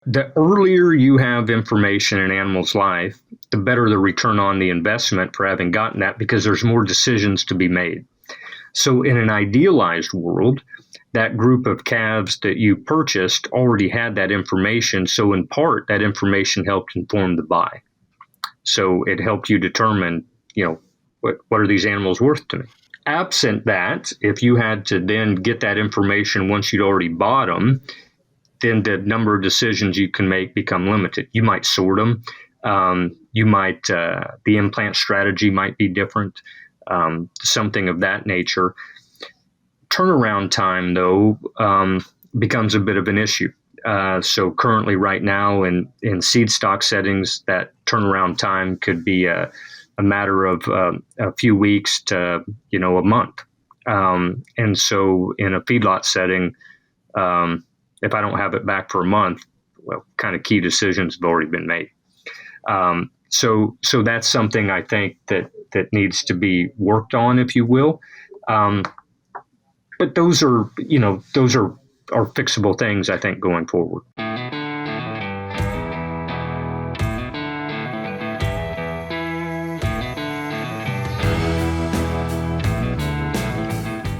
the earlier you have information in an animal's life, the better the return on the investment for having gotten that, because there's more decisions to be made. So in an idealized world, that group of calves that you purchased already had that information. So in part, that information helped inform the buy. So it helped you determine, what are these animals worth to me? Absent that, if you had to then get that information once you'd already bought them, then the number of decisions you can make become limited. You might sort them. The implant strategy might be different, something of that nature. Turnaround time, though, becomes a bit of an issue. So currently right now in seed stock settings, that turnaround time could be a matter of a few weeks to, a month. And so in a feedlot setting, if I don't have it back for a month, well, kind of key decisions have already been made. So that's something I think that needs to be worked on, if you will. But those are fixable things, I think, going forward.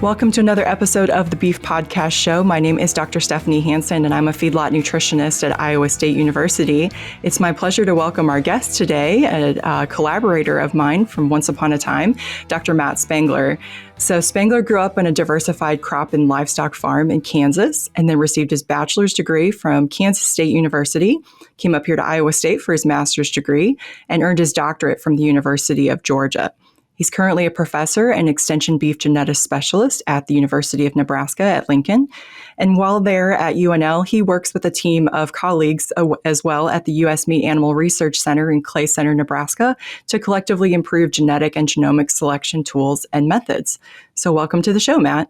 Welcome to another episode of the Beef Podcast Show. My name is Dr. Stephanie Hansen, and I'm a feedlot nutritionist at Iowa State University. It's my pleasure to welcome our guest today, a collaborator of mine from once upon a time, Dr. Matt Spangler. So Spangler grew up on a diversified crop and livestock farm in Kansas, and then received his bachelor's degree from Kansas State University, came up here to Iowa State for his master's degree, and earned his doctorate from the University of Georgia. He's currently a professor and extension beef genetics specialist at the University of Nebraska at Lincoln. And while there at UNL, he works with a team of colleagues as well at the U.S. Meat Animal Research Center in Clay Center, Nebraska, to collectively improve genetic and genomic selection tools and methods. So welcome to the show, Matt.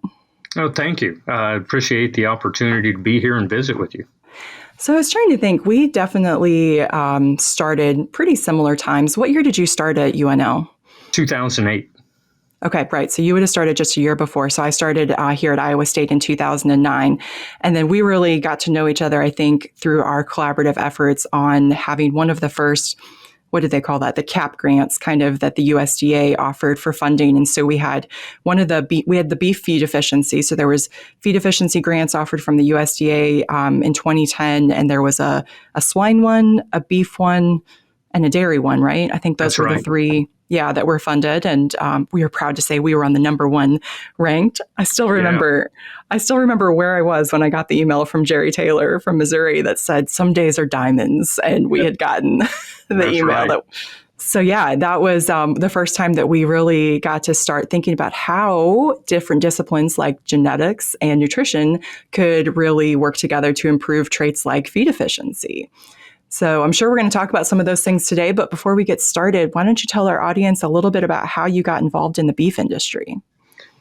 Oh, thank you. I appreciate the opportunity to be here and visit with you. So I was trying to think, we definitely started pretty similar times. What year did you start at UNL? 2008. Okay, right. So you would have started just a year before. So I started here at Iowa State in 2009. And then we really got to know each other, I think, through our collaborative efforts on having one of the first, what did they call that? The CAP grants, kind of, that the USDA offered for funding. And so we had the beef feed efficiency. So there was feed efficiency grants offered from the USDA in 2010. And there was a swine one, a beef one, and a dairy one, right? I think those were the three. Yeah, that were funded, and we are proud to say we were on the number one ranked. I still remember where I was when I got the email from Jerry Taylor from Missouri that said some days are diamonds, and we had gotten the email. Right. So yeah, that was the first time that we really got to start thinking about how different disciplines like genetics and nutrition could really work together to improve traits like feed efficiency. So I'm sure we're going to talk about some of those things today, but before we get started, why don't you tell our audience a little bit about how you got involved in the beef industry?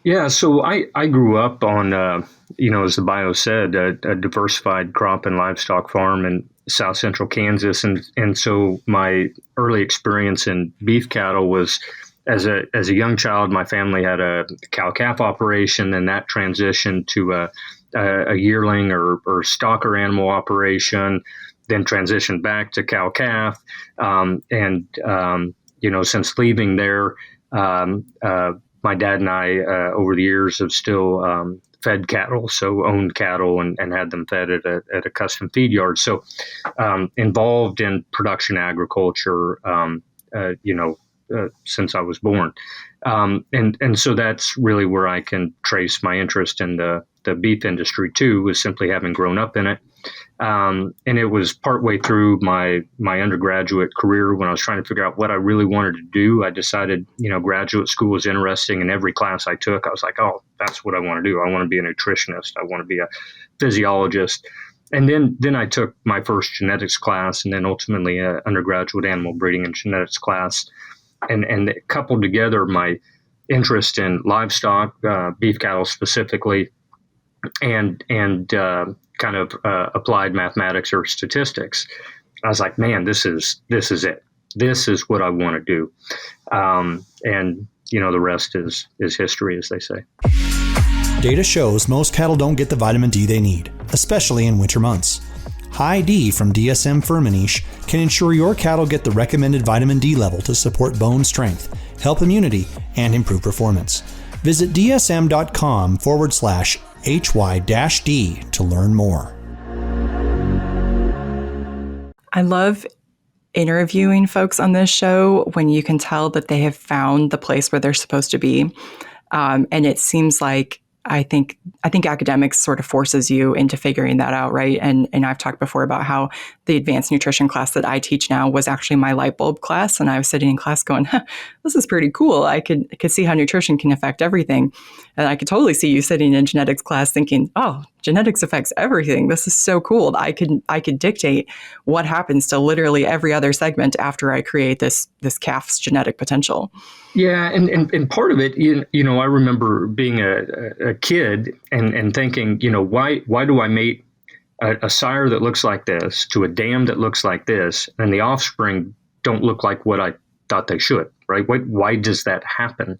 Yeah, so I grew up on, as the bio said, a diversified crop and livestock farm in south central Kansas. And so my early experience in beef cattle was as a young child. My family had a cow-calf operation, and that transitioned to a yearling or stocker animal operation, then transitioned back to cow-calf. Since leaving there, my dad and I, over the years, have still fed cattle, so owned cattle and had them fed at a custom feed yard. So involved in production agriculture, since I was born. And so that's really where I can trace my interest in the beef industry, too, was simply having grown up in it. And it was partway through my undergraduate career when I was trying to figure out what I really wanted to do. I decided, graduate school was interesting, and every class I took, I was like, oh, that's what I want to do. I want to be a nutritionist. I want to be a physiologist. And then I took my first genetics class, and then ultimately an undergraduate animal breeding and genetics class. And coupled together my interest in livestock, beef cattle specifically, and kind of applied mathematics or statistics. I was like, man, this is it. This is what I want to do. And the rest is history, as they say. Data shows most cattle don't get the vitamin D they need, especially in winter months. High D from DSM Firmenich can ensure your cattle get the recommended vitamin D level to support bone strength, help immunity, and improve performance. Visit dsm.com/HY-D to learn more. I love interviewing folks on this show when you can tell that they have found the place where they're supposed to be. And it seems like I think academics sort of forces you into figuring that out, right? And I've talked before about how the advanced nutrition class that I teach now was actually my light bulb class, and I was sitting in class going, "This is pretty cool. I could see how nutrition can affect everything," and I could totally see you sitting in genetics class thinking, "Oh, genetics affects everything. This is so cool. I could dictate what happens to literally every other segment after I create this calf's genetic potential." Yeah, and part of it, I remember being a kid and thinking, why do I mate a sire that looks like this to a dam that looks like this, and the offspring don't look like what I thought they should, right? Why does that happen?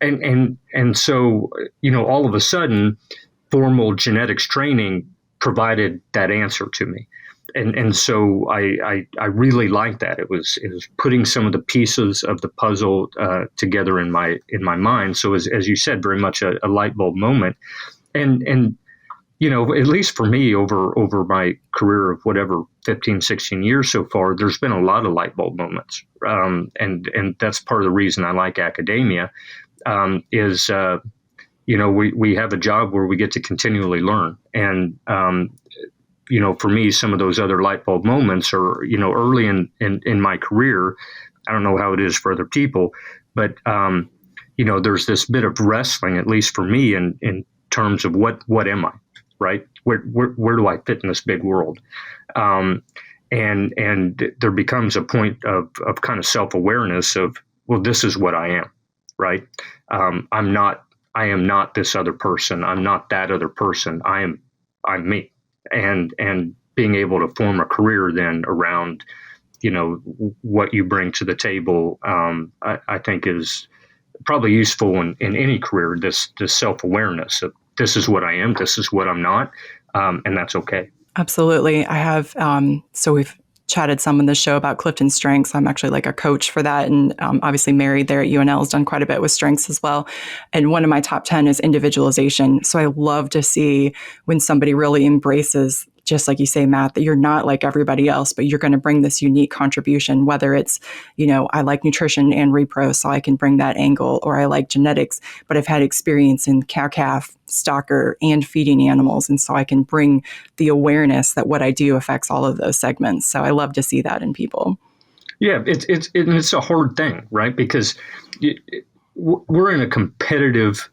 And so, all of a sudden, formal genetics training provided that answer to me. And so I really liked that. It was putting some of the pieces of the puzzle together in my mind. So as you said, very much a light bulb moment. And at least for me over my career of whatever 15, 16 years so far, there's been a lot of light bulb moments. And that's part of the reason I like academia is we have a job where we get to continually learn. And for me, some of those other light bulb moments are, early in my career. I don't know how it is for other people, but, there's this bit of wrestling, at least for me, in terms of what am I, right? Where do I fit in this big world? And there becomes a point of kind of self-awareness of, well, this is what I am, right? I am not this other person. I'm not that other person. I'm me. And being able to form a career then around, what you bring to the table, I think is probably useful in any career, this self-awareness of this is what I am, this is what I'm not, and that's okay. Absolutely. I have, so we've chatted some in the show about Clifton Strengths. I'm actually like a coach for that. And obviously Mary there at UNL has done quite a bit with strengths as well. And one of my top 10 is individualization. So I love to see when somebody really embraces, just like you say, Matt, that you're not like everybody else, but you're going to bring this unique contribution, whether it's, I like nutrition and repro, so I can bring that angle, or I like genetics, but I've had experience in cow-calf, stocker, and feeding animals. And so I can bring the awareness that what I do affects all of those segments. So I love to see that in people. Yeah, it's a hard thing, right? Because we're in a competitive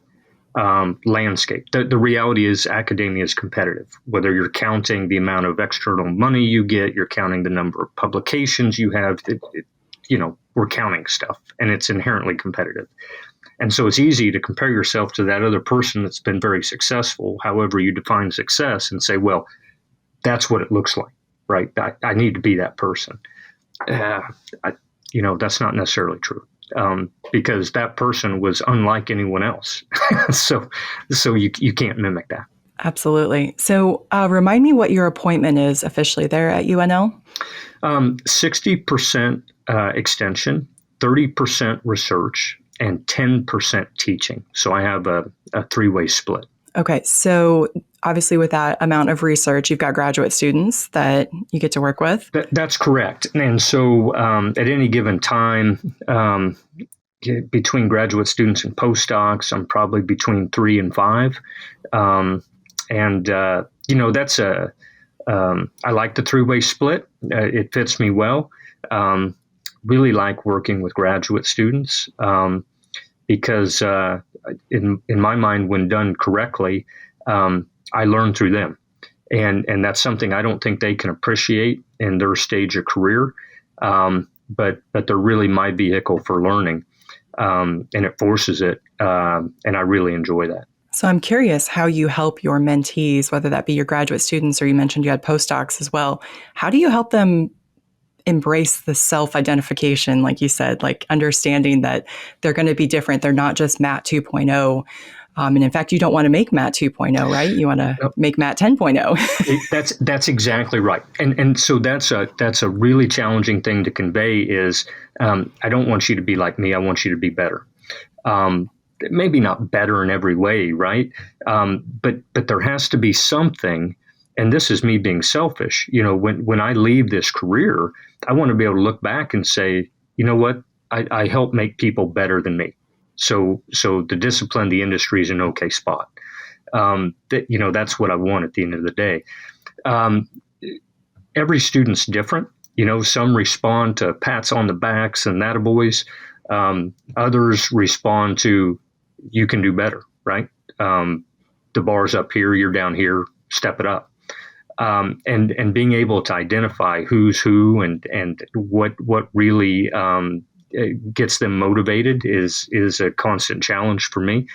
landscape. The reality is academia is competitive. Whether you're counting the amount of external money you get, you're counting the number of publications you have, we're counting stuff, and it's inherently competitive. And so it's easy to compare yourself to that other person that's been very successful, however you define success, and say, well, that's what it looks like, right? I need to be that person. That's not necessarily true. Because that person was unlike anyone else. so you can't mimic that. Absolutely. So remind me what your appointment is officially there at UNL. 60% extension, 30% research, and 10% teaching. So I have a three-way split. Okay. So obviously with that amount of research, you've got graduate students that you get to work with. That's correct. And so at any given time, between graduate students and postdocs, I'm probably between 3 and 5. That's I like the three-way split. It fits me well. Really like working with graduate students because in my mind, when done correctly, I learn through them. And that's something I don't think they can appreciate in their stage of career. But they're really my vehicle for learning. And it forces it. And I really enjoy that. So I'm curious how you help your mentees, whether that be your graduate students or you mentioned you had postdocs as well. How do you help them embrace the self-identification, like you said, like understanding that they're going to be different. They're not just Matt 2.0. And in fact, you don't want to make Matt 2.0, right? You want to make Matt 10.0. That's exactly right. And so that's a really challenging thing to convey is I don't want you to be like me. I want you to be better. Maybe not better in every way, right? But there has to be something. And this is me being selfish. When I leave this career, I want to be able to look back and say, you know what? I help make people better than me. So the discipline, the industry is an okay spot. That's what I want at the end of the day. Every student's different. Some respond to pats on the backs and attaboys. Others respond to, you can do better, right? The bar's up here, you're down here, step it up. And being able to identify who's who and what really gets them motivated is a constant challenge for me.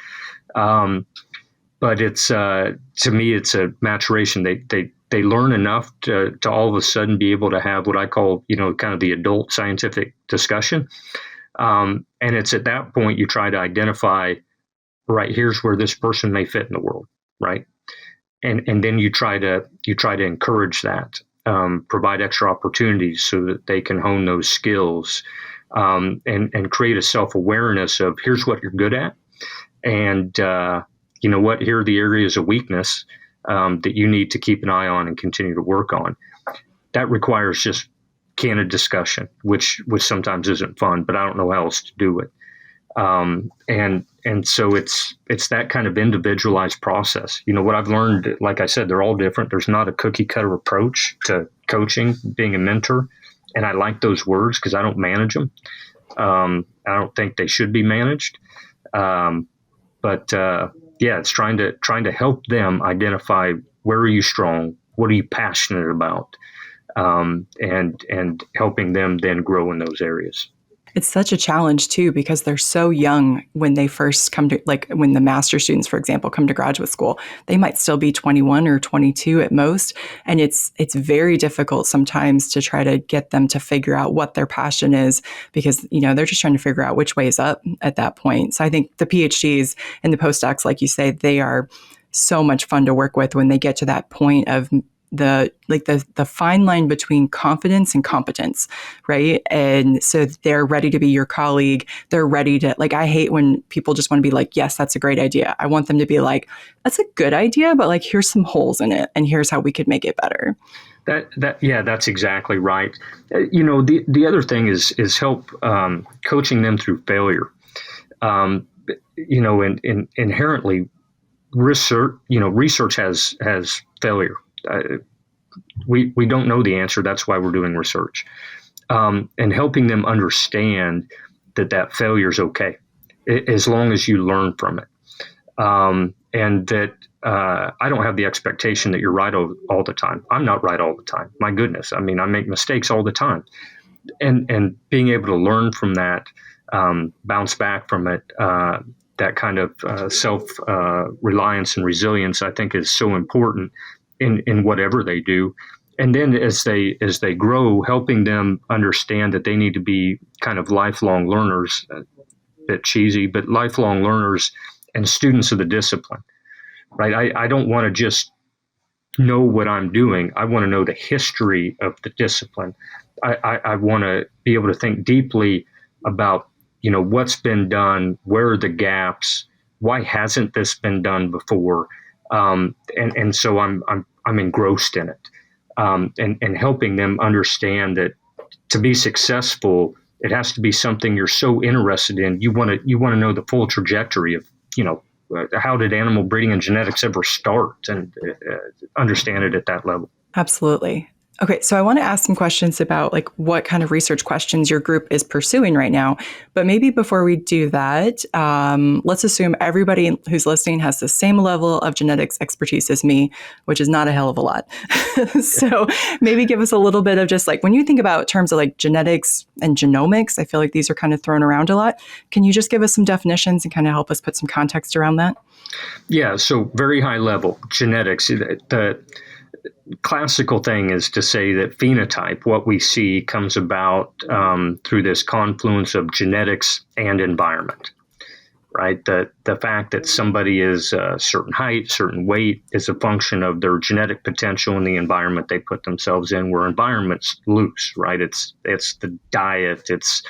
But it's to me, it's a maturation. They learn enough to all of a sudden be able to have what I call, kind of the adult scientific discussion. And it's at that point you try to identify, right, here's where this person may fit in the world, right? And then you try to encourage that, provide extra opportunities so that they can hone those skills, and create a self-awareness of here's what you're good at, and you know what, here are the areas of weakness that you need to keep an eye on and continue to work on. That requires just candid discussion, which sometimes isn't fun, but I don't know how else to do it. And so it's that kind of individualized process. What I've learned, like I said, they're all different. There's not a cookie cutter approach to coaching, being a mentor. And I like those words because I don't manage them. I don't think they should be managed. But it's trying to help them identify, where are you strong? What are you passionate about? And helping them then grow in those areas. It's such a challenge too, because they're so young when they first come to, like when the master students, for example, come to graduate school, they might still be 21 or 22 at most. And it's very difficult sometimes to try to get them to figure out what their passion is, because, they're just trying to figure out which way is up at that point. So I think the PhDs and the postdocs, like you say, they are so much fun to work with when they get to that point of the fine line between confidence and competence, right? And so they're ready to be your colleague. They're ready to, I hate when people just want to be like, yes, that's a great idea. I want them to be like, that's a good idea, but here's some holes in it, and here's how we could make it better. That's exactly right. The other thing is help coaching them through failure. Inherently, research has failure. We don't know the answer. That's why we're doing research, and helping them understand that failure is okay, as long as you learn from it, and that I don't have the expectation that you're right all the time. I'm not right all the time. My goodness, I make mistakes all the time, and being able to learn from that, bounce back from it. That kind of self reliance and resilience, I think, is so important in whatever they do. And then as they grow, helping them understand that they need to be kind of lifelong learners, a bit cheesy, but lifelong learners and students of the discipline, right? I don't want to just know what I'm doing. I want to know the history of the discipline. I want to be able to think deeply about, what's been done, where are the gaps, why hasn't this been done before? And so I'm engrossed in it, and helping them understand that to be successful, it has to be something you're so interested in. You want to know the full trajectory of, how did animal breeding and genetics ever start, and understand it at that level. Absolutely. Okay, so I want to ask some questions about what kind of research questions your group is pursuing right now. But maybe before we do that, let's assume everybody who's listening has the same level of genetics expertise as me, which is not a hell of a lot. So maybe give us a little bit of just when you think about terms of genetics and genomics, I feel like these are kind of thrown around a lot. Can you just give us some definitions and kind of help us put some context around that? Yeah, so very high level genetics. The classical thing is to say that phenotype, what we see, comes about through this confluence of genetics and environment, right? The fact that somebody is a certain height, certain weight is a function of their genetic potential and the environment they put themselves in, where environment's loose, right? It's the diet, it's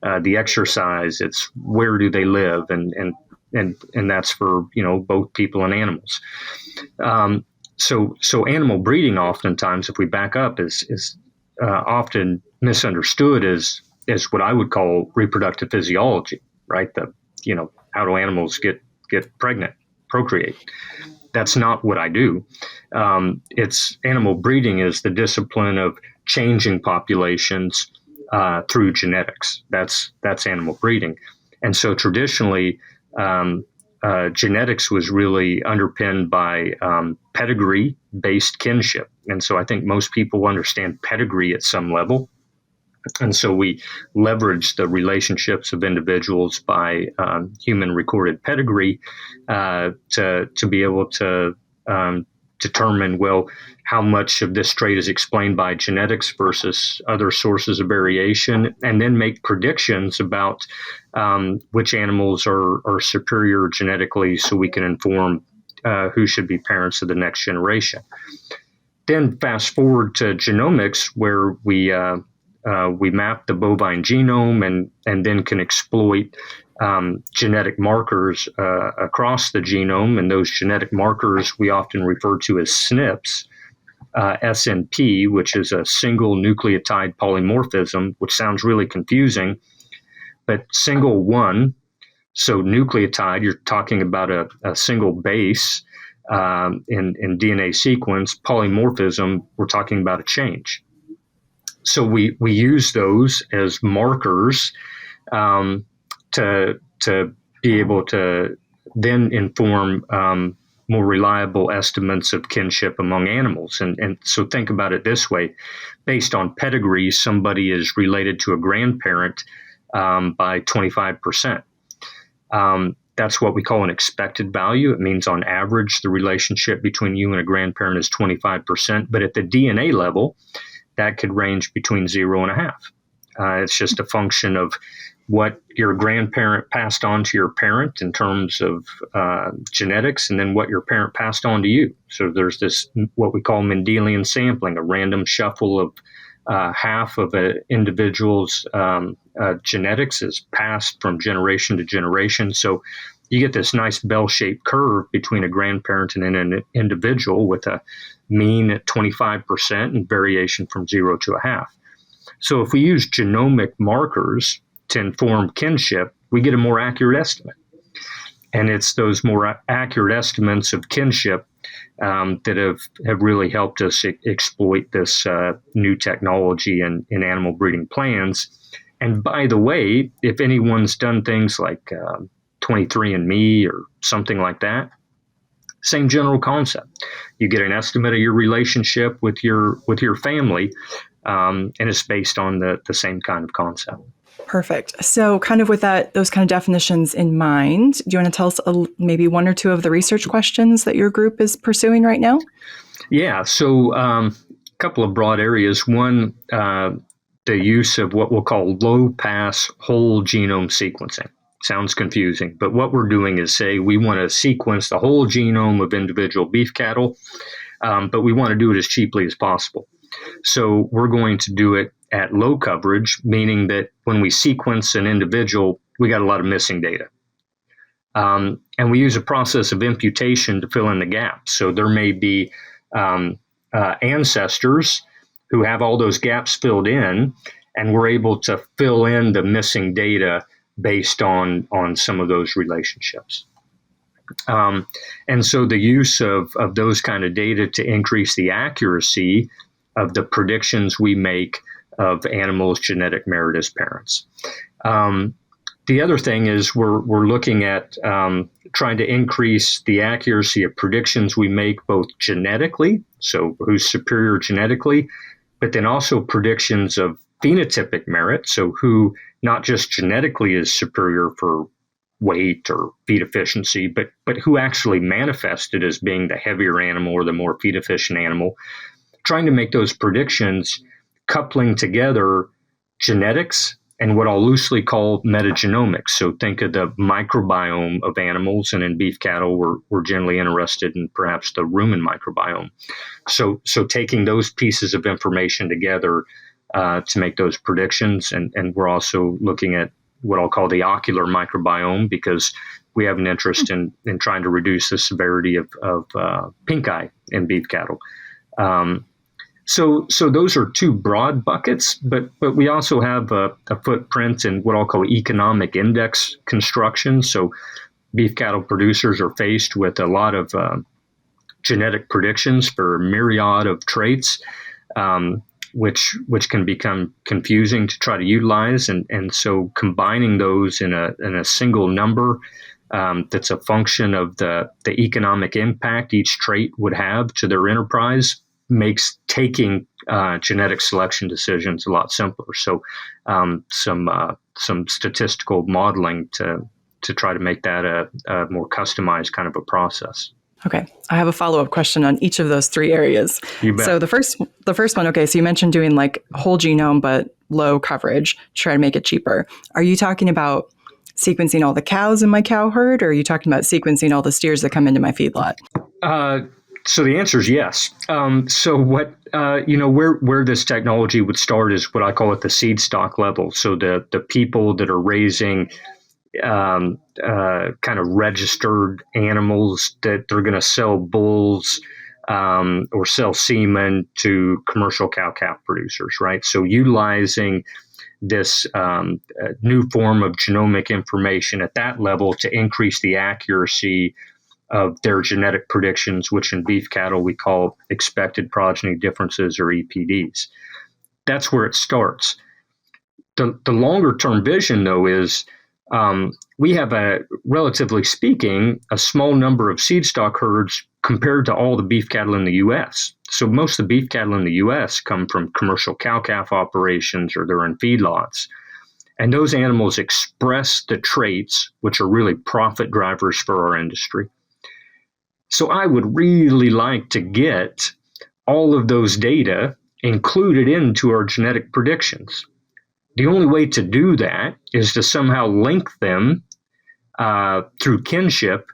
the exercise, it's where do they live, and that's for, both people and animals. So animal breeding, oftentimes, if we back up, is often misunderstood as what I would call reproductive physiology, right? How do animals get pregnant, procreate? That's not what I do. It's animal breeding is the discipline of changing populations through genetics. That's animal breeding. And so traditionally, genetics was really underpinned by pedigree-based kinship. And so I think most people understand pedigree at some level. And so we leverage the relationships of individuals by human recorded pedigree to be able to determine, well, how much of this trait is explained by genetics versus other sources of variation, and then make predictions about which animals are superior genetically, so we can inform who should be parents of the next generation. Then fast forward to genomics, where we map the bovine genome and then can exploit genetic markers across the genome. And those genetic markers we often refer to as SNPs, SNP, which is a single nucleotide polymorphism, which sounds really confusing, but single one. So nucleotide, you're talking about a single base in DNA sequence. Polymorphism, we're talking about a change. So we use those as markers to be able to then inform more reliable estimates of kinship among animals. And so think about it this way. Based on pedigree, somebody is related to a grandparent by 25%. That's what we call an expected value. It means on average, the relationship between you and a grandparent is 25%. But at the DNA level, that could range between 0 and 0.5. It's just a function of what your grandparent passed on to your parent in terms of genetics, and then what your parent passed on to you. So there's this, what we call Mendelian sampling, a random shuffle of half of an individual's genetics is passed from generation to generation. So you get this nice bell-shaped curve between a grandparent and an individual with a mean at 25% and variation from 0 to 0.5. So if we use genomic markers to inform kinship, we get a more accurate estimate. And it's those more accurate estimates of kinship that have really helped us exploit this new technology in animal breeding plans. And by the way, if anyone's done things like 23andMe or something like that, same general concept. You get an estimate of your relationship with your family, and it's based on the same kind of concept. Perfect. So kind of with those kind of definitions in mind, do you want to tell us maybe one or two of the research questions that your group is pursuing right now? Yeah. So a couple of broad areas. One, the use of what we'll call low-pass whole genome sequencing. Sounds confusing, but what we're doing is say we want to sequence the whole genome of individual beef cattle, but we want to do it as cheaply as possible. So we're going to do it at low coverage, meaning that when we sequence an individual, we got a lot of missing data. And we use a process of imputation to fill in the gaps. So there may be ancestors who have all those gaps filled in, and we're able to fill in the missing data based on some of those relationships. And so the use of those kind of data to increase the accuracy of the predictions we make of animals' genetic merit as parents. The other thing is we're looking at trying to increase the accuracy of predictions we make both genetically, so who's superior genetically, but then also predictions of phenotypic merit, so who not just genetically is superior for weight or feed efficiency, but who actually manifested as being the heavier animal or the more feed efficient animal, trying to make those predictions coupling together genetics and what I'll loosely call metagenomics. So think of the microbiome of animals, and in beef cattle, we're generally interested in perhaps the rumen microbiome. So taking those pieces of information together to make those predictions, and we're also looking at what I'll call the ocular microbiome, because we have an interest in trying to reduce the severity of pink eye in beef cattle. So those are two broad buckets, but we also have a footprint in what I'll call economic index construction. So beef cattle producers are faced with a lot of genetic predictions for a myriad of traits, which can become confusing to try to utilize. And so combining those in a single number that's a function of the economic impact each trait would have to their enterprise makes taking genetic selection decisions a lot simpler. So some statistical modeling to try to make that a more customized kind of a process. Okay. I have a follow-up question on each of those three areas. You bet. So the first one, okay, so you mentioned doing like whole genome but low coverage to try to make it cheaper. Are you talking about sequencing all the cows in my cow herd, or are you talking about sequencing all the steers that come into my feedlot? So the answer is yes. So what where this technology would start is what I call at the seed stock level. So the people that are raising kind of registered animals that they're going to sell bulls or sell semen to commercial cow-calf producers, right? So utilizing this new form of genomic information at that level to increase the accuracy of their genetic predictions, which in beef cattle we call expected progeny differences, or EPDs. That's where it starts. The longer term vision, though, is we have relatively speaking, a small number of seed stock herds compared to all the beef cattle in the U.S. So most of the beef cattle in the U.S. come from commercial cow-calf operations, or they're in feedlots. And those animals express the traits which are really profit drivers for our industry. So I would really like to get all of those data included into our genetic predictions. The only way to do that is to somehow link them through kinship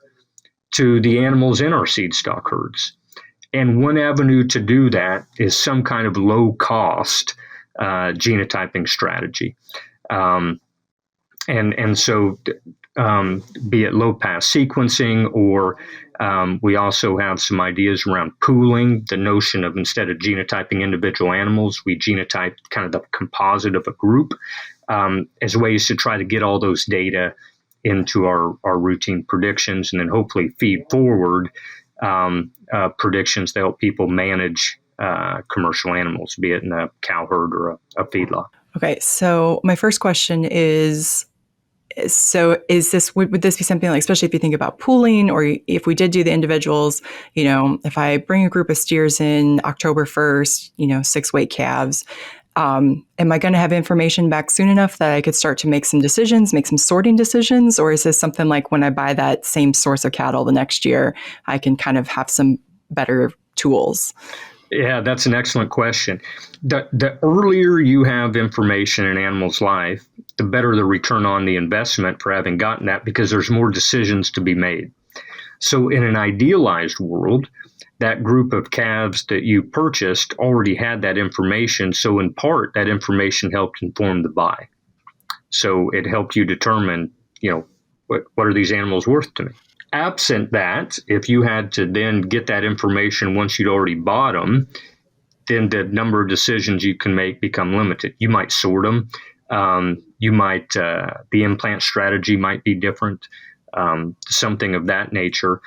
to the animals in our seed stock herds. And one avenue to do that is some kind of low-cost genotyping strategy. And so be it low-pass sequencing, or we also have some ideas around pooling, the notion of instead of genotyping individual animals, we genotype kind of the composite of a group as ways to try to get all those data into our routine predictions, and then hopefully feed forward predictions to help people manage commercial animals, be it in a cow herd or a feedlot. Okay, so my first question is, would this be something like, especially if you think about pooling, or if we did do the individuals, if I bring a group of steers in October 1st, 6 weight calves, am I going to have information back soon enough that I could start to make some decisions, make some sorting decisions? Or is this something like when I buy that same source of cattle the next year, I can kind of have some better tools? Yeah, that's an excellent question. The earlier you have information in an animal's life, the better the return on the investment for having gotten that, because there's more decisions to be made. So in an idealized world, that group of calves that you purchased already had that information. So in part, that information helped inform the buy. So it helped you determine, what are these animals worth to me? Absent that, if you had to then get that information once you'd already bought them, then the number of decisions you can make become limited. You might sort them. The implant strategy might be different, something of that nature.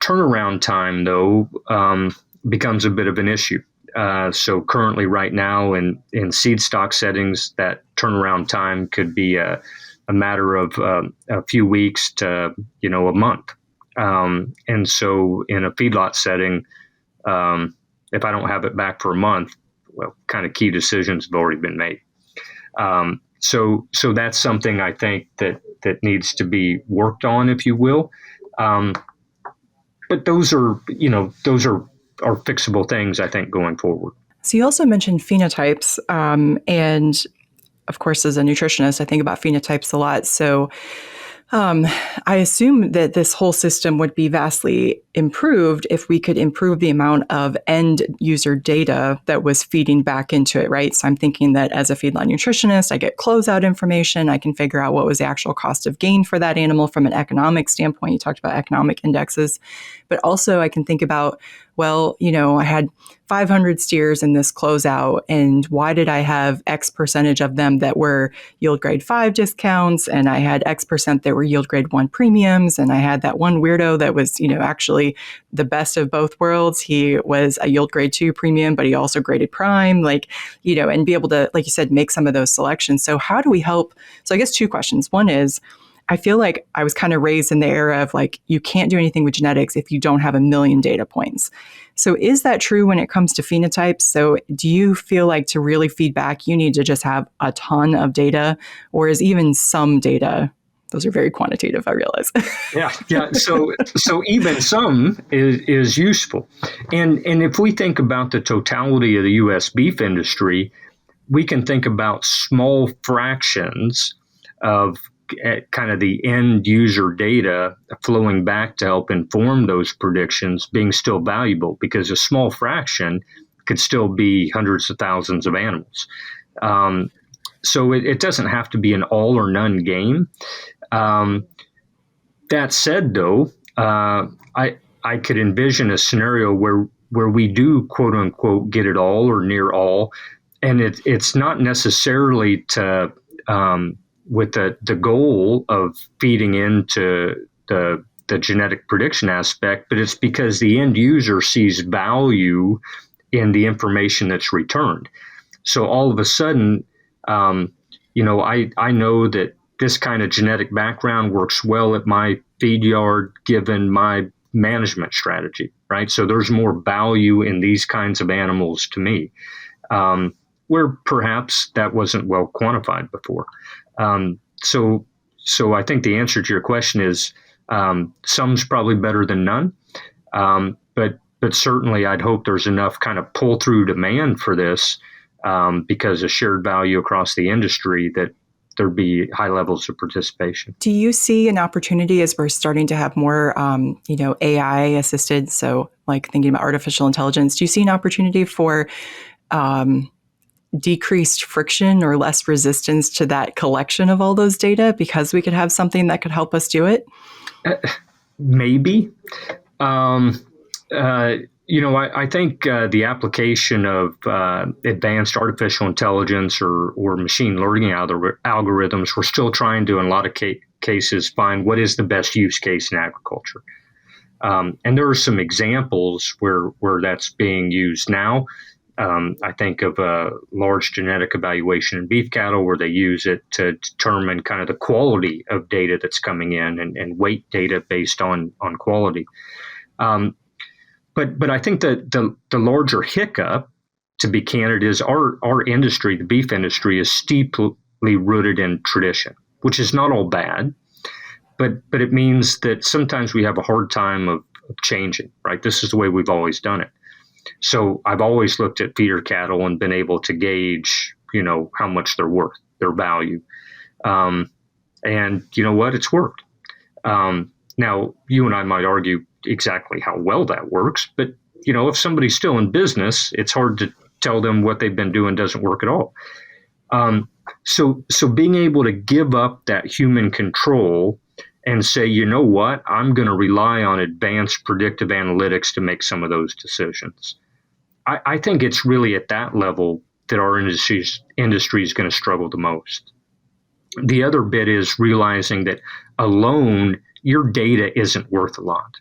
Turnaround time, though, becomes a bit of an issue. So currently right now in seed stock settings, that turnaround time could be a matter of a few weeks to, a month. And so in a feedlot setting, if I don't have it back for a month, well, kind of key decisions have already been made. So that's something I think that needs to be worked on, if you will. But those are fixable things, I think, going forward. So you also mentioned phenotypes, and of course, as a nutritionist, I think about phenotypes a lot. So I assume that this whole system would be vastly improved if we could improve the amount of end user data that was feeding back into it, right? So I'm thinking that as a feedlot nutritionist, I get closeout information. I can figure out what was the actual cost of gain for that animal from an economic standpoint. You talked about economic indexes, but also I can think about, well, I had 500 steers in this closeout, and why did I have X percentage of them that were yield grade 5 discounts, and I had X percent that were yield grade 1 premiums, and I had that one weirdo that was, actually the best of both worlds. He was a yield grade 2 premium, but he also graded prime, and be able to, like you said, make some of those selections. So how do we help? So I guess two questions. One is, I feel like I was kind of raised in the era of you can't do anything with genetics if you don't have a million data points. So is that true when it comes to phenotypes? So do you feel like to really feed back, you need to just have a ton of data, or is even some data? Those are very quantitative, I realize. Yeah. So even some is useful. And if we think about the totality of the U.S. beef industry, we can think about small fractions of kind of the end user data flowing back to help inform those predictions being still valuable, because a small fraction could still be hundreds of thousands of animals. So it doesn't have to be an all or none game. That said, though, I could envision a scenario where we do, quote unquote, get it all or near all. And it's not necessarily to with the goal of feeding into the genetic prediction aspect, but it's because the end user sees value in the information that's returned. So all of a sudden, I know that this kind of genetic background works well at my feed yard given my management strategy, right? So there's more value in these kinds of animals to me, where perhaps that wasn't well quantified before. So I think the answer to your question is some's probably better than none, but certainly I'd hope there's enough kind of pull through demand for this because of shared value across the industry that there'd be high levels of participation. Do you see an opportunity as we're starting to have more, AI assisted? So like thinking about artificial intelligence, do you see an opportunity for decreased friction or less resistance to that collection of all those data because we could have something that could help us do it? Maybe. I think the application of advanced artificial intelligence or machine learning algorithms, we're still trying to, in a lot of cases, find what is the best use case in agriculture. And there are some examples where that's being used now. I think of a large genetic evaluation in beef cattle where they use it to determine kind of the quality of data that's coming in and weight data based on quality. But I think that the larger hiccup, to be candid, is our industry, the beef industry, is steeply rooted in tradition, which is not all bad, but it means that sometimes we have a hard time of changing, right? This is the way we've always done it. So I've always looked at feeder cattle and been able to gauge, how much they're worth, their value. And you know what? It's worked. Now, you and I might argue exactly how well that works, but if somebody's still in business, it's hard to tell them what they've been doing doesn't work at all. So being able to give up that human control and say, you know what, I'm going to rely on advanced predictive analytics to make some of those decisions. I think it's really at that level that our industry is going to struggle the most. The other bit is realizing that alone, your data isn't worth a lot.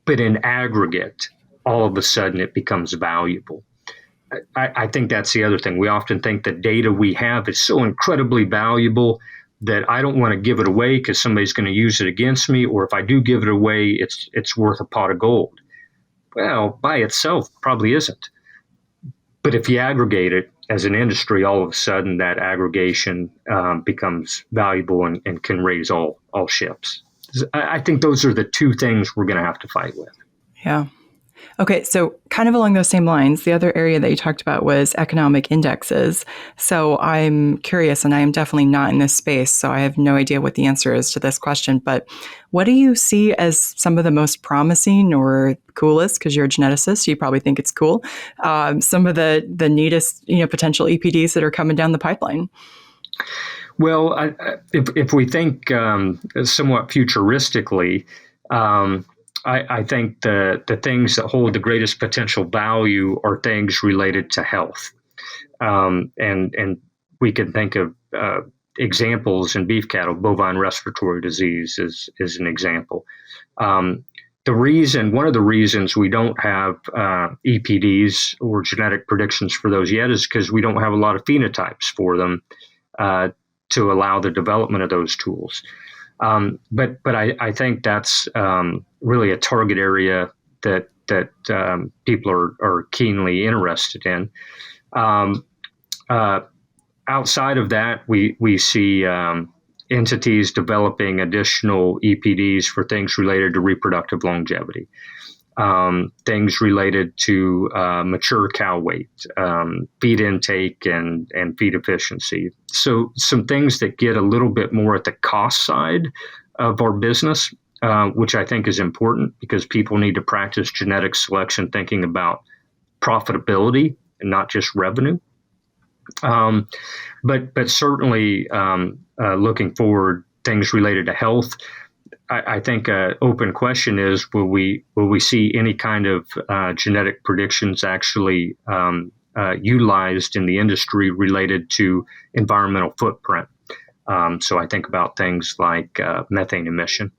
But in aggregate, all of a sudden it becomes valuable. I think that's the other thing. We often think the data we have is so incredibly valuable that I don't want to give it away because somebody's going to use it against me, or if I do give it away, it's worth a pot of gold. Well, by itself, probably isn't. But if you aggregate it as an industry, all of a sudden that aggregation becomes valuable and can raise all ships. I think those are the two things we're going to have to fight with. Yeah. Okay, so kind of along those same lines, the other area that you talked about was economic indexes. So I'm curious, and I am definitely not in this space, so I have no idea what the answer is to this question, but what do you see as some of the most promising or coolest, because you're a geneticist, so you probably think it's cool, some of the neatest potential EPDs that are coming down the pipeline? Well, if we think somewhat futuristically, I think the things that hold the greatest potential value are things related to health. And we can think of examples in beef cattle. Bovine respiratory disease is an example. One of the reasons we don't have EPDs or genetic predictions for those yet is because we don't have a lot of phenotypes for them to allow the development of those tools. But I think that's really a target area that people are keenly interested in. Outside of that, we see entities developing additional EPDs for things related to reproductive longevity, things related to mature cow weight, feed intake, and feed efficiency. So some things that get a little bit more at the cost side of our business, which I think is important because people need to practice genetic selection thinking about profitability and not just revenue. But certainly looking forward, things related to health. I think an open question is, will we see any kind of genetic predictions actually utilized in the industry related to environmental footprint? So I think about things like methane emission,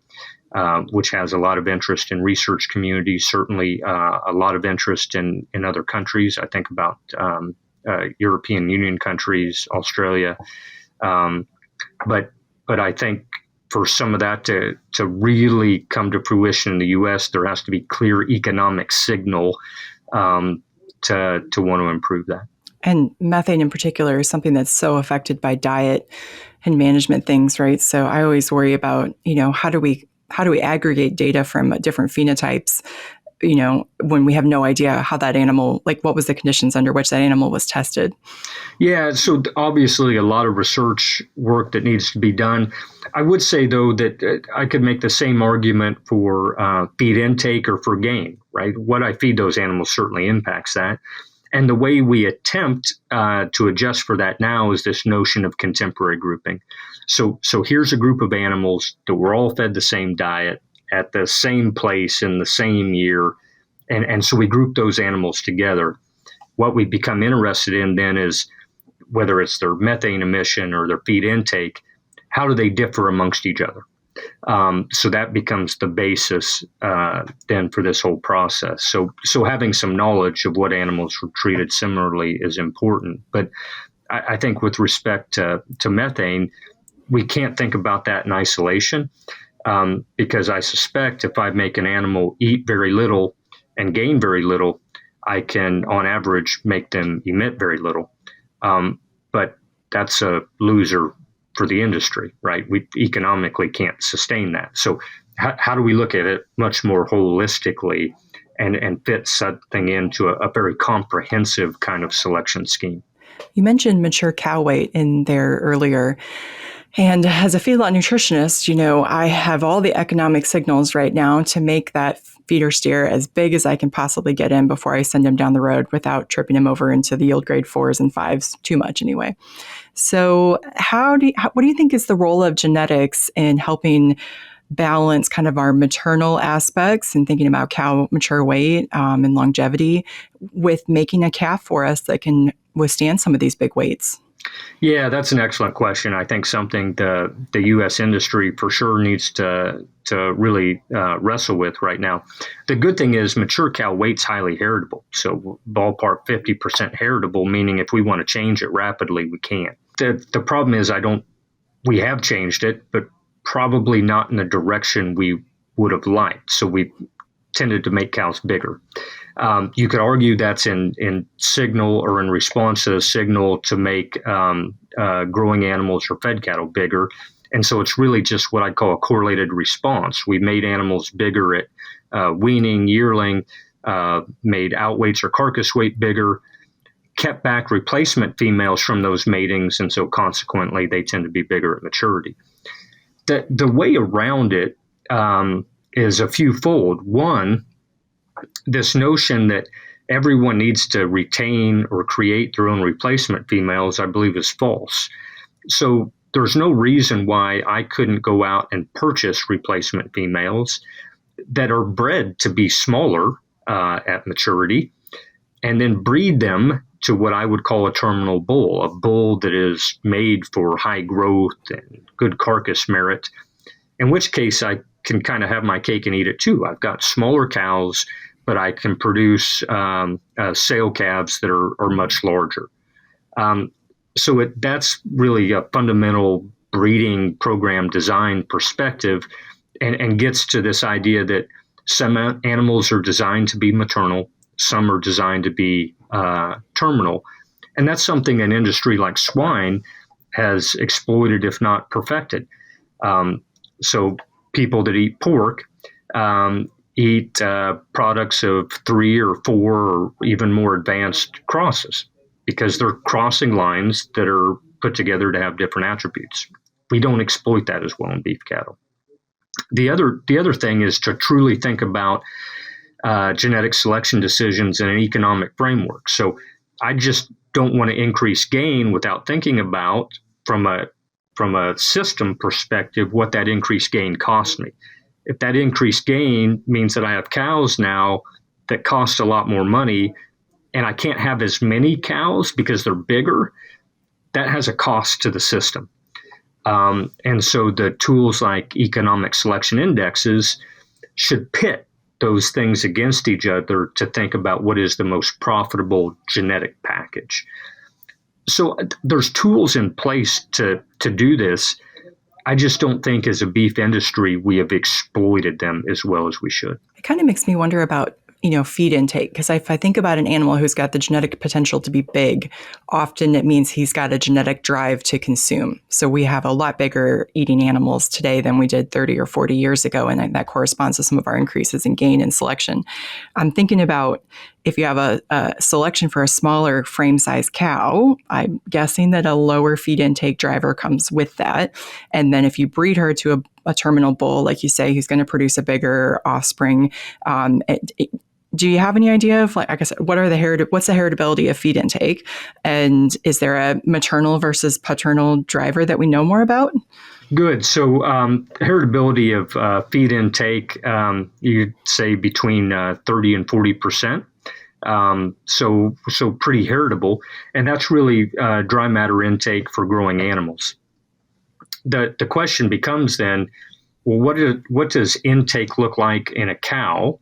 which has a lot of interest in research communities, certainly a lot of interest in other countries. I think about European Union countries, Australia. But I think for some of that to really come to fruition in the U.S., there has to be clear economic signal to want to improve that. And methane in particular is something that's so affected by diet and management things, right? So I always worry about, how do we aggregate data from different phenotypes, when we have no idea how that animal, like what was the conditions under which that animal was tested? Yeah, so obviously a lot of research work that needs to be done. I would say, though, that I could make the same argument for feed intake or for gain, right? What I feed those animals certainly impacts that. And the way we attempt to adjust for that now is this notion of contemporary grouping. So here's a group of animals that were all fed the same diet at the same place in the same year. And so we group those animals together. What we become interested in then is whether it's their methane emission or their feed intake, how do they differ amongst each other? So that becomes the basis then for this whole process. So having some knowledge of what animals were treated similarly is important. But I think with respect to methane, we can't think about that in isolation because I suspect if I make an animal eat very little and gain very little, I can, on average, make them emit very little. But that's a loser for the industry, right? We economically can't sustain that. So how do we look at it much more holistically and fit something into a very comprehensive kind of selection scheme? You mentioned mature cow weight in there earlier. And as a feedlot nutritionist, I have all the economic signals right now to make that feeder steer as big as I can possibly get in before I send him down the road without tripping him over into the yield grade 4s and 5s too much anyway. So what do you think is the role of genetics in helping balance kind of our maternal aspects and thinking about cow mature weight and longevity with making a calf for us that can withstand some of these big weights? Yeah, that's an excellent question. I think something the U.S. industry for sure needs to really wrestle with right now. The good thing is mature cow weight's highly heritable. So ballpark 50% heritable, meaning if we want to change it rapidly, we can. The problem is we have changed it, but probably not in the direction we would have liked. So we tended to make cows bigger. You could argue that's in signal or in response to a signal to make growing animals or fed cattle bigger. And so it's really just what I'd call a correlated response. We made animals bigger at weaning, yearling, made outweights or carcass weight bigger, kept back replacement females from those matings, and so consequently they tend to be bigger at maturity. The way around it is a few-fold. One, this notion that everyone needs to retain or create their own replacement females, I believe, is false. So there's no reason why I couldn't go out and purchase replacement females that are bred to be smaller at maturity, and then breed them to what I would call a terminal bull, a bull that is made for high growth and good carcass merit, in which case I can kind of have my cake and eat it too. I've got smaller cows, but I can produce sale calves that are much larger. So that's really a fundamental breeding program design perspective, and gets to this idea that some animals are designed to be maternal, some are designed to be terminal. And that's something an industry like swine has exploited, if not perfected. So people that eat pork eat products of 3 or 4 or even more advanced crosses, because they're crossing lines that are put together to have different attributes. We don't exploit that as well in beef cattle. The other thing is to truly think about genetic selection decisions in an economic framework. So I just don't want to increase gain without thinking about, from a system perspective, what that increased gain cost me. If that increased gain means that I have cows now that cost a lot more money, and I can't have as many cows because they're bigger, that has a cost to the system. And so the tools like economic selection indexes should pit those things against each other to think about what is the most profitable genetic package. So there's tools in place to do this. I just don't think as a beef industry we have exploited them as well as we should. It kind of makes me wonder about, feed intake, because if I think about an animal who's got the genetic potential to be big, often it means he's got a genetic drive to consume. So we have a lot bigger eating animals today than we did 30 or 40 years ago, and that corresponds to some of our increases in gain and selection. I'm thinking about if you have a selection for a smaller frame size cow, I'm guessing that a lower feed intake driver comes with that. And then if you breed her to a terminal bull, like you say, who's going to produce a bigger offspring, do you have any idea of, like I said, what's the heritability of feed intake? And is there a maternal versus paternal driver that we know more about? Good. So heritability of feed intake, you'd say between 30 and 40%. So pretty heritable. And that's really dry matter intake for growing animals. The question becomes then, well, what does intake look like in a cow?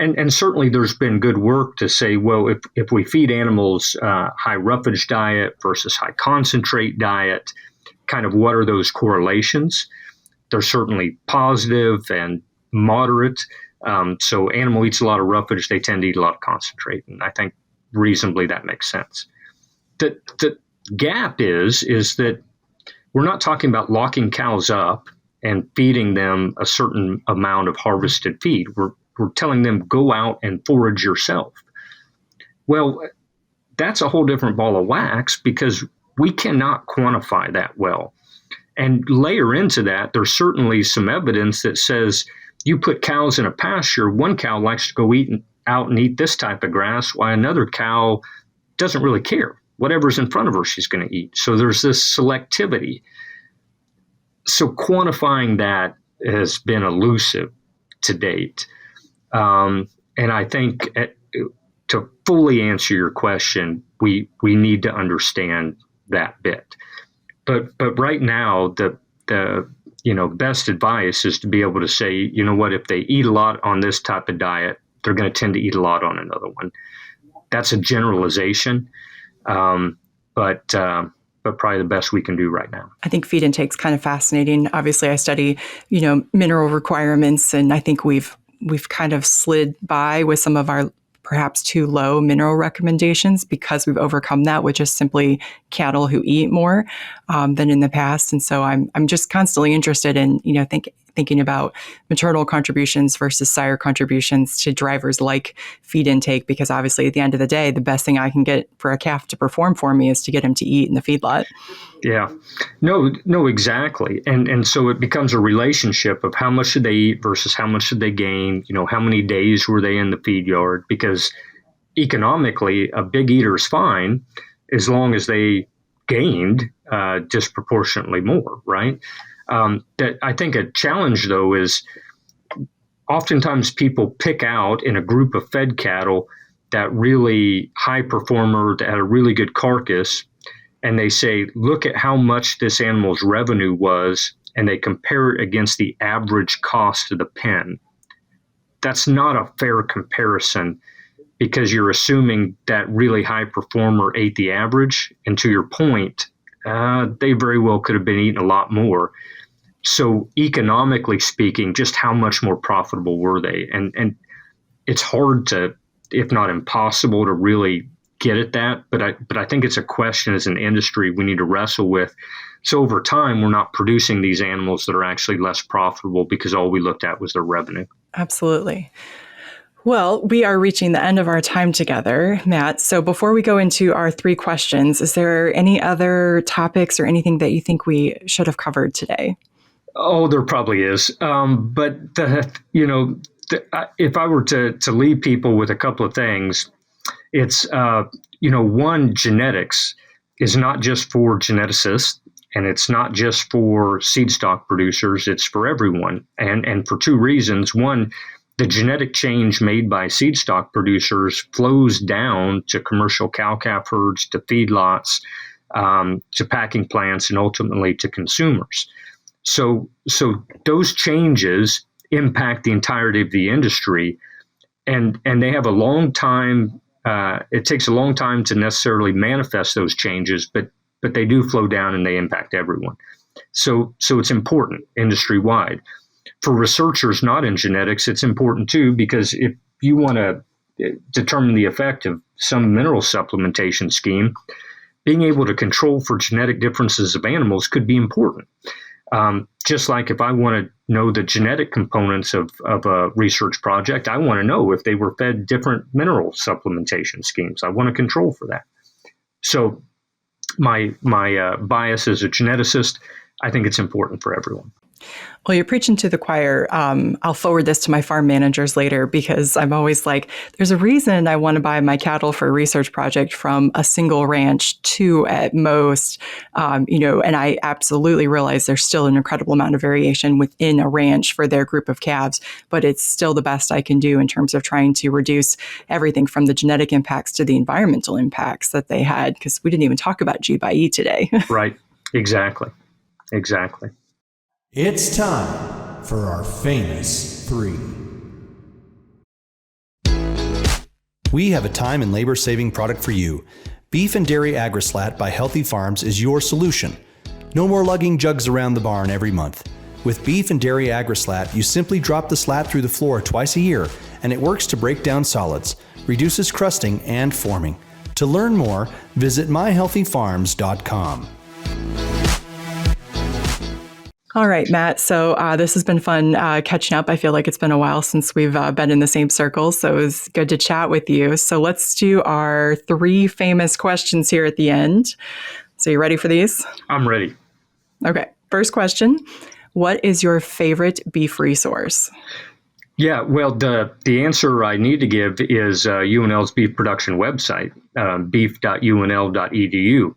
And certainly there's been good work to say, well, if we feed animals high roughage diet versus high concentrate diet, kind of what are those correlations? They're certainly positive and moderate. So animal eats a lot of roughage, they tend to eat a lot of concentrate. And I think reasonably that makes sense. The gap is that we're not talking about locking cows up and feeding them a certain amount of harvested feed. We're telling them, go out and forage yourself. Well, that's a whole different ball of wax, because we cannot quantify that well. And layer into that, there's certainly some evidence that says you put cows in a pasture, one cow likes to go out and eat this type of grass, while another cow doesn't really care. Whatever's in front of her, she's going to eat. So there's this selectivity. So quantifying that has been elusive to date. And I think to fully answer your question, we need to understand that bit. But right now, the best advice is to be able to say, you know what, if they eat a lot on this type of diet, they're going to tend to eat a lot on another one. That's a generalization, but probably the best we can do right now. I think feed intake's kind of fascinating. Obviously, I study, mineral requirements, and I think we've kind of slid by with some of our perhaps too low mineral recommendations because we've overcome that with just simply cattle who eat more than in the past. And so I'm just constantly interested in, thinking about maternal contributions versus sire contributions to drivers like feed intake, because obviously at the end of the day, the best thing I can get for a calf to perform for me is to get him to eat in the feedlot. Yeah, no, exactly. And so it becomes a relationship of how much should they eat versus how much should they gain, how many days were they in the feed yard, because economically, a big eater is fine as long as they gained disproportionately more, right? That I think a challenge, though, is oftentimes people pick out in a group of fed cattle that really high performer that had a really good carcass, and they say, look at how much this animal's revenue was, and they compare it against the average cost of the pen. That's not a fair comparison, because you're assuming that really high performer ate the average. And to your point, they very well could have been eating a lot more. So economically speaking, just how much more profitable were they? And it's hard to, if not impossible, to really get at that. But I think it's a question as an industry we need to wrestle with. So over time, we're not producing these animals that are actually less profitable because all we looked at was their revenue. Absolutely. Well, we are reaching the end of our time together, Matt. So before we go into our 3 questions, is there any other topics or anything that you think we should have covered today? Oh, there probably is. But if I were to leave people with a couple of things, it's, one, genetics is not just for geneticists, and it's not just for seed stock producers. It's for everyone. And for 2 reasons. One, the genetic change made by seed stock producers flows down to commercial cow-calf herds, to feedlots, to packing plants, and ultimately to consumers. So those changes impact the entirety of the industry, and they have a long time. It takes a long time to necessarily manifest those changes, but they do flow down and they impact everyone. So it's important industry-wide. For researchers not in genetics, it's important too, because if you want to determine the effect of some mineral supplementation scheme, being able to control for genetic differences of animals could be important. Just like if I want to know the genetic components of a research project, I want to know if they were fed different mineral supplementation schemes. I want to control for that. So my bias as a geneticist, I think it's important for everyone. Well, you're preaching to the choir. I'll forward this to my farm managers later, because I'm always like, there's a reason I want to buy my cattle for a research project from a single ranch, 2 at most, and I absolutely realize there's still an incredible amount of variation within a ranch for their group of calves, but it's still the best I can do in terms of trying to reduce everything from the genetic impacts to the environmental impacts that they had, because we didn't even talk about G by E today. Right. Exactly. It's time for our famous 3. We have a time and labor-saving product for you. Beef and Dairy Agri-Slat by Healthy Farms is your solution. No more lugging jugs around the barn every month. With Beef and Dairy Agri-Slat, you simply drop the slat through the floor twice a year, and it works to break down solids, reduces crusting and forming. To learn more, visit myhealthyfarms.com. All right, Matt. So this has been fun catching up. I feel like it's been a while since we've been in the same circles, so it was good to chat with you. So let's do our 3 famous questions here at the end. So you ready for these? I'm ready. Okay. First question. What is your favorite beef resource? Yeah, well, the answer I need to give is UNL's beef production website, beef.unl.edu.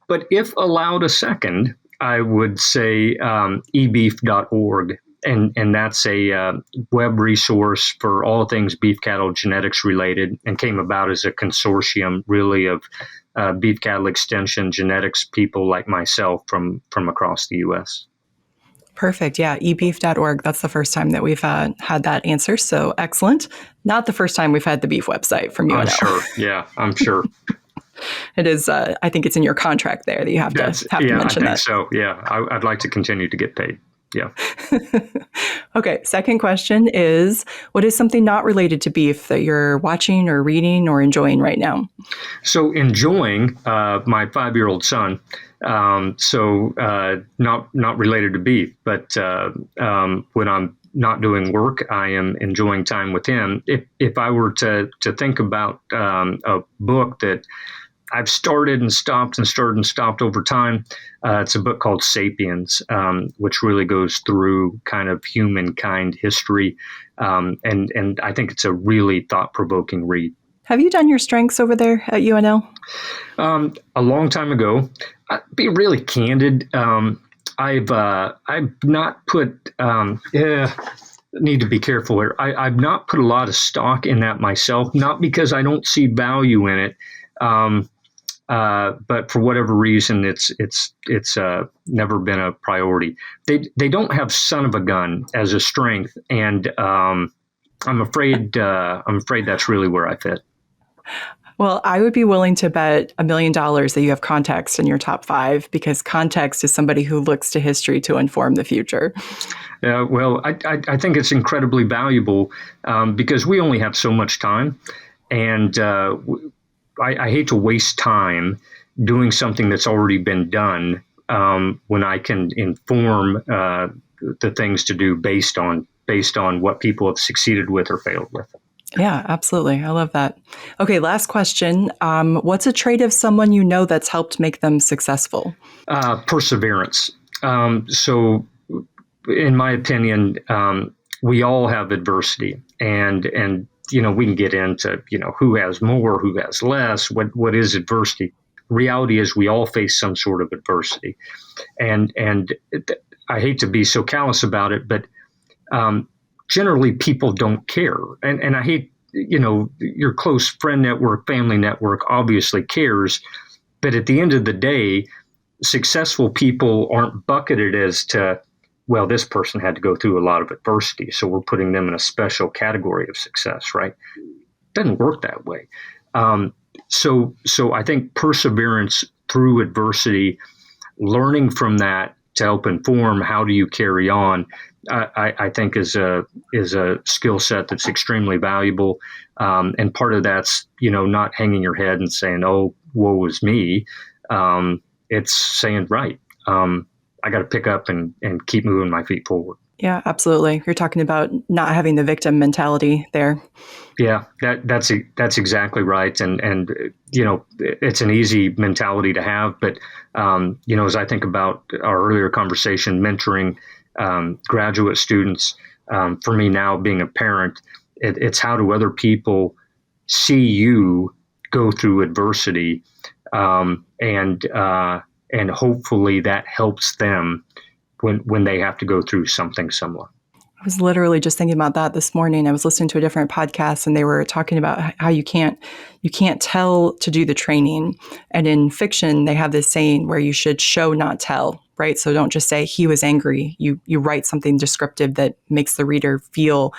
But if allowed a second, I would say ebeef.org, and that's a web resource for all things beef cattle genetics related, and came about as a consortium really of beef cattle extension genetics people like myself from across the U.S. Perfect. Yeah, ebeef.org. That's the first time that we've had that answer. So excellent. Not the first time we've had the beef website from UNL. I'm sure. Yeah, I'm sure. It is. I think it's in your contract there that you have to mention that. I think so. Yeah, I'd like to continue to get paid. Yeah. Okay. Second question is, what is something not related to beef that you're watching or reading or enjoying right now? So enjoying my 5-year-old son. Not related to beef, but when I'm not doing work, I am enjoying time with him. If I were to think about a book that I've started and stopped and started and stopped over time, it's a book called Sapiens, which really goes through kind of humankind history, and I think it's a really thought-provoking read. Have you done your strengths over there at UNL? A long time ago. I'd be really candid. I've not put. Need to be careful here. I've not put a lot of stock in that myself. Not because I don't see value in it, but for whatever reason, it's never been a priority. They don't have son of a gun as a strength, and I'm afraid that's really where I fit. Well, I would be willing to bet $1 million that you have context in your top 5, because context is somebody who looks to history to inform the future. Well, I think it's incredibly valuable because we only have so much time, and I hate to waste time doing something that's already been done when I can inform the things to do based on what people have succeeded with or failed with. Yeah, absolutely. I love that. Okay, last question. What's a trait of someone you know that's helped make them successful? Perseverance. So, in my opinion, we all have adversity, and we can get into who has more, who has less. What is adversity? Reality is we all face some sort of adversity, and I hate to be so callous about it, but generally people don't care. And I hate, your close friend network, family network obviously cares. But at the end of the day, successful people aren't bucketed as to, well, this person had to go through a lot of adversity, so we're putting them in a special category of success, right? It doesn't work that way. So I think perseverance through adversity, learning from that to help inform how do you carry on, I think is a skill set that's extremely valuable. And part of that's, not hanging your head and saying, oh, woe is me. It's saying, right, I got to pick up and keep moving my feet forward. Yeah, absolutely. You're talking about not having the victim mentality there. Yeah, that's exactly right. And it's an easy mentality to have. But, as I think about our earlier conversation, mentoring graduate students, for me now being a parent, it's how do other people see you go through adversity, and hopefully that helps them when they have to go through something similar. I was literally just thinking about that this morning. I was listening to a different podcast, and they were talking about how you can't tell to do the training. And in fiction, they have this saying where you should show, not tell, right? So don't just say he was angry. You write something descriptive that makes the reader feel,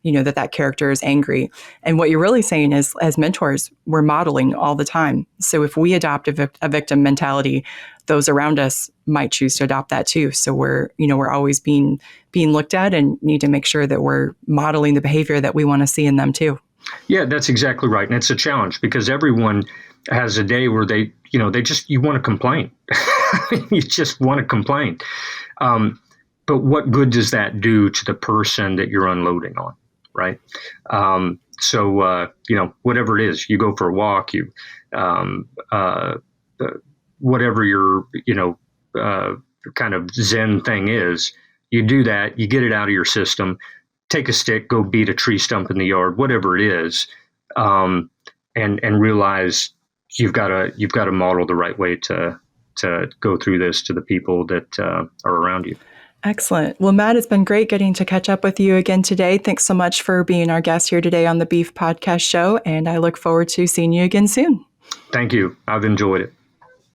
that character is angry. And what you're really saying is, as mentors, we're modeling all the time. So if we adopt a victim mentality, those around us might choose to adopt that too. So we're always being looked at and need to make sure that we're modeling the behavior that we want to see in them too. Yeah, that's exactly right. And it's a challenge because everyone has a day where you want to complain. You just want to complain. But what good does that do to the person that you're unloading on? Right. So whatever it is, you go for a walk, whatever your, kind of Zen thing is, you do that, you get it out of your system, take a stick, go beat a tree stump in the yard, whatever it is, and realize you've got to model the right way to go through this to the people that are around you. Excellent. Well, Matt, it's been great getting to catch up with you again today. Thanks so much for being our guest here today on the Beef Podcast Show, and I look forward to seeing you again soon. Thank you. I've enjoyed it.